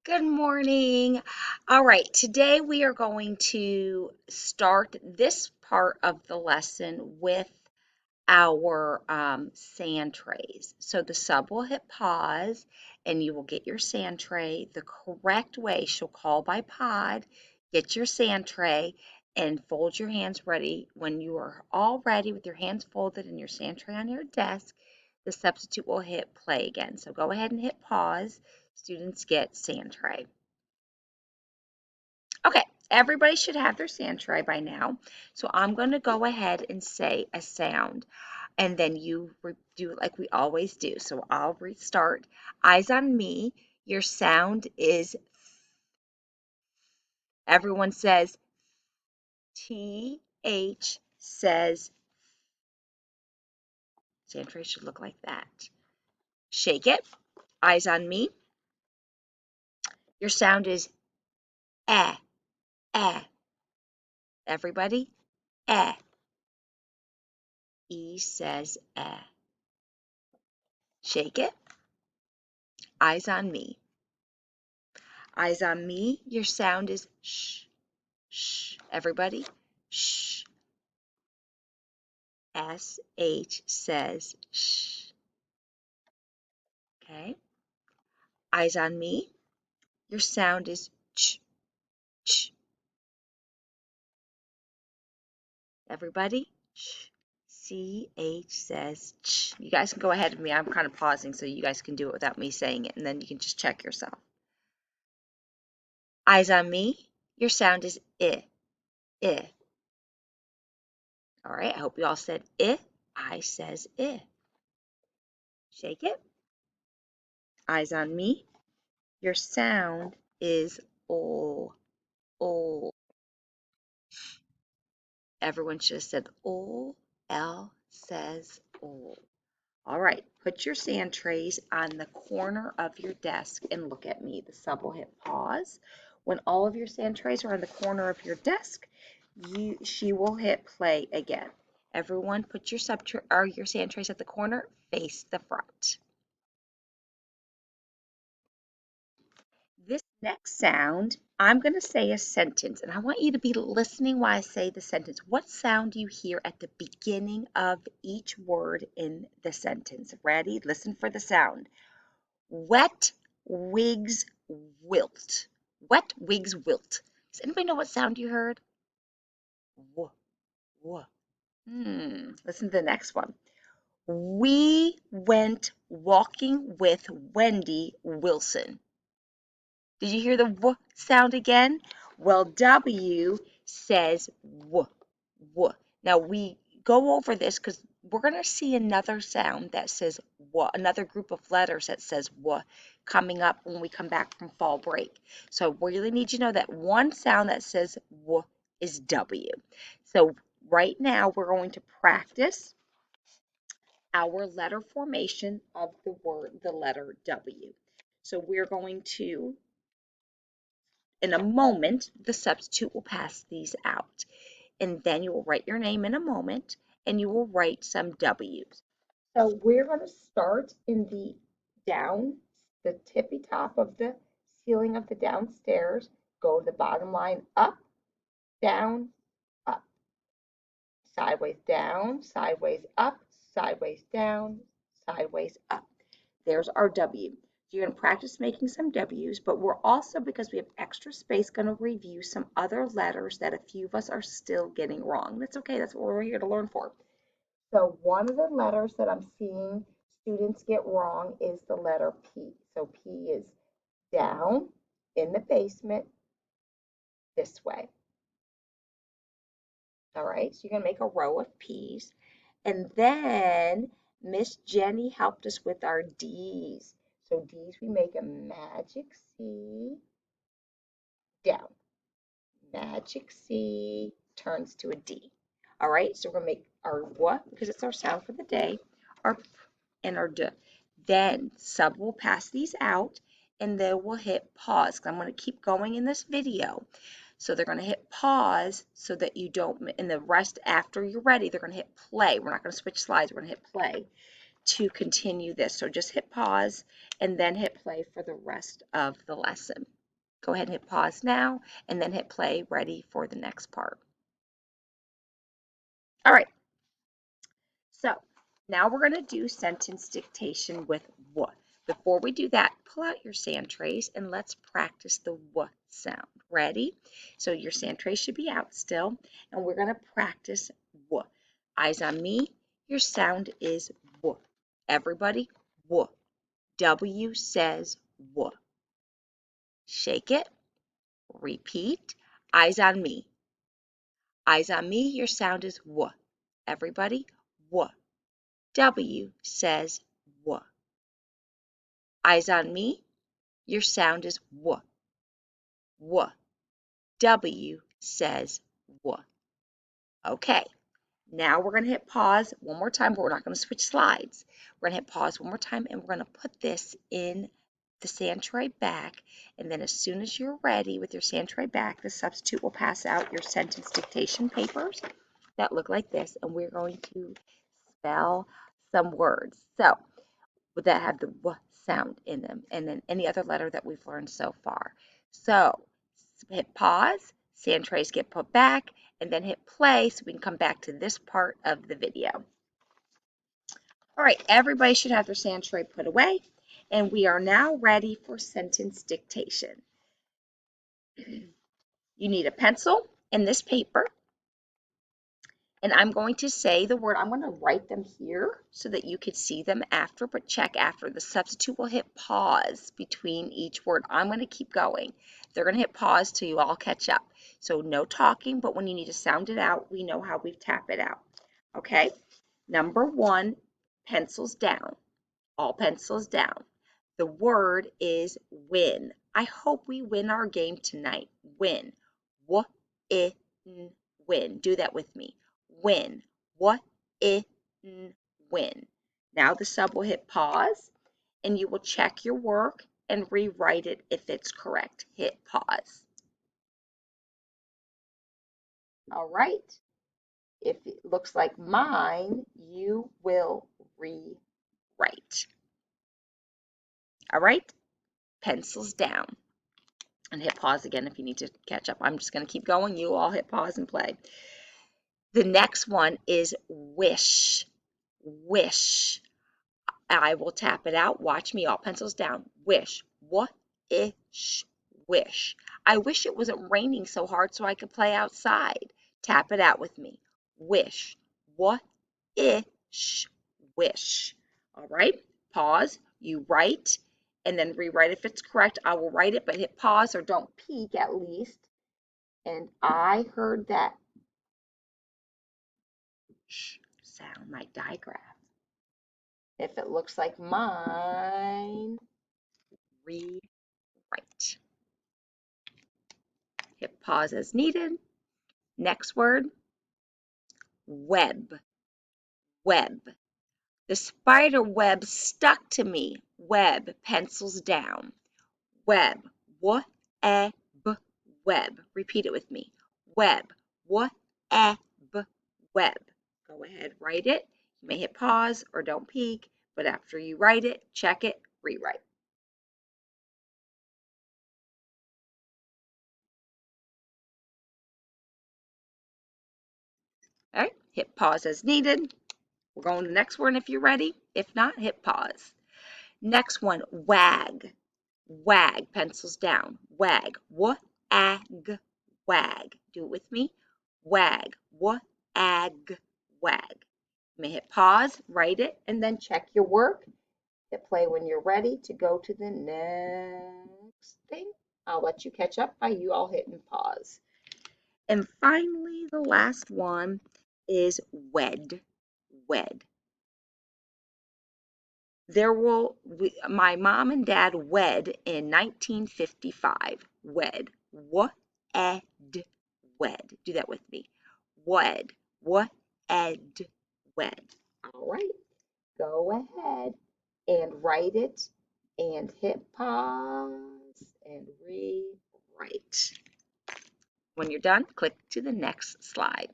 Good morning. All right, today we are going to start this part of the lesson with our sand trays. So the sub will hit pause and you will get your sand tray. The correct way, she'll call by pod, get your sand tray and fold your hands ready. When you are all ready with your hands folded and your sand tray on your desk, the substitute will hit play again. So go ahead and hit pause. Students get sand tray. Okay, everybody should have their sand tray by now. So I'm going to go ahead and say a sound, and then you do it like we always do. So I'll restart. Eyes on me. Your sound is, everyone says TH says, sand tray should look like that. Shake it. Eyes on me. Your sound is eh, eh. Everybody, eh. E says eh. Shake it. Eyes on me. Eyes on me. Your sound is shh, shh. Everybody, shh. SH says shh. Okay. Eyes on me. Your sound is ch, ch. Everybody, ch. CH says ch. You guys can go ahead of me. I'm kind of pausing so you guys can do it without me saying it, and then you can just check yourself. Eyes on me. Your sound is I, I. All right. I hope you all said I. I says I. Shake it. Eyes on me. Your sound is O, O. Everyone should have said O, L says O. All right, put your sand trays on the corner of your desk and look at me. The sub will hit pause. When all of your sand trays are on the corner of your desk, she will hit play again. Everyone put your your sand trays at the corner, face the front. This next sound, I'm going to say a sentence, and I want you to be listening while I say the sentence. What sound do you hear at the beginning of each word in the sentence? Ready? Listen for the sound. Wet wigs wilt. Wet wigs wilt. Does anybody know what sound you heard? W, w. Listen to the next one. We went walking with Wendy Wilson. Did you hear the W sound again? Well, W says W, W. Now we go over this because we're going to see another sound that says W, another group of letters that says W coming up when we come back from fall break. So we really need you to know that one sound that says W is W. So right now we're going to practice our letter formation of the letter W. So we're going to, in a moment, the substitute will pass these out. And then you will write your name in a moment and you will write some W's. So we're going to start in the tippy top of the ceiling of the downstairs, go to the bottom line, up, down, up, sideways up, sideways down, sideways up. There's our W. So you're going to practice making some W's, but we're also, because we have extra space, going to review some other letters that a few of us are still getting wrong. That's okay. That's what we're here to learn for. So one of the letters that I'm seeing students get wrong is the letter P. So P is down in the basement this way. All right, so you're going to make a row of P's. And then Miss Jenny helped us with our D's. So D's, we make a magic C down. Magic C turns to a D. All right, so we're going to make our W, because it's our sound for the day, our P and our D. Then sub will pass these out, and then we'll hit pause. I'm going to keep going in this video. So they're going to hit pause so that you don't, and the rest after you're ready, they're going to hit play. We're not going to switch slides. We're going to hit play to continue this. So just hit pause and then hit play for the rest of the lesson. Go ahead and hit pause now, and then hit play, ready for the next part. All right, so now we're going to do sentence dictation with W. Before we do that, pull out your sand trays and let's practice the W sound. Ready? So your sand tray should be out still, and we're going to practice W. Eyes on me, your sound is W. Everybody, W. W says W. Shake it. Repeat. Eyes on me. Eyes on me, your sound is W. Everybody, W. W says W. Eyes on me, your sound is W. W. W says W. Okay, now we're going to hit pause one more time, but we're not going to switch slides. We're going to hit pause one more time, and we're going to put this in the sand tray back, and then as soon as you're ready with your sand tray back, the substitute will pass out your sentence dictation papers that look like this, and we're going to spell some words. So that have the W sound in them, and then any other letter that we've learned so far. So hit pause, sand trays get put back, and then hit play so we can come back to this part of the video. All right, everybody should have their sand tray put away, and we are now ready for sentence dictation. You need a pencil and this paper, and I'm going to say the word. I'm going to write them here so that you could see them after, but check after. The substitute will hit pause between each word. I'm going to keep going. They're going to hit pause till you all catch up. So no talking, but when you need to sound it out, we know how we tap it out. Okay? Number 1, pencils down. All pencils down. The word is win. I hope we win our game tonight. Win. W-I-N, win. Do that with me. Win. W-I-N, win. Now the sub will hit pause, and you will check your work and rewrite it if it's correct. Hit pause. All right. If it looks like mine, you will rewrite. All right. Pencils down. And hit pause again if you need to catch up. I'm just going to keep going. You all hit pause and play. The next one is wish. Wish. I will tap it out. Watch me. All pencils down. Wish. What-ish. Wish. I wish it wasn't raining so hard so I could play outside. Tap it out with me. Wish. What-ish. Wish. All right. Pause. You write, and then rewrite if it's correct. I will write it, but hit pause or don't peek at least. And I heard that sound like digraph. If it looks like mine, rewrite. Hit pause as needed. Next word, web. Web. The spider web stuck to me. Web. Pencils down. Web. W-E-B. Web. Repeat it with me. Web. W-E-B. Web. Go ahead, write it. You may hit pause or don't peek, but after you write it, check it, rewrite. All right, hit pause as needed. We're going to the next one if you're ready. If not, hit pause. Next one, wag. Wag, pencils down. Wag. W-A-G. Wag. Do it with me. Wag. W-A-G. Wag. You may hit pause, write it, and then check your work. Hit play when you're ready to go to the next thing. I'll let you catch up by you all hitting pause. And finally, the last one is wed. Wed. My mom and dad wed in 1955. Wed. W-E-D. Wed. Do that with me. Wed. W-E-D. Wed. All right. Go ahead and write it and hit pause and rewrite. When you're done, click to the next slide.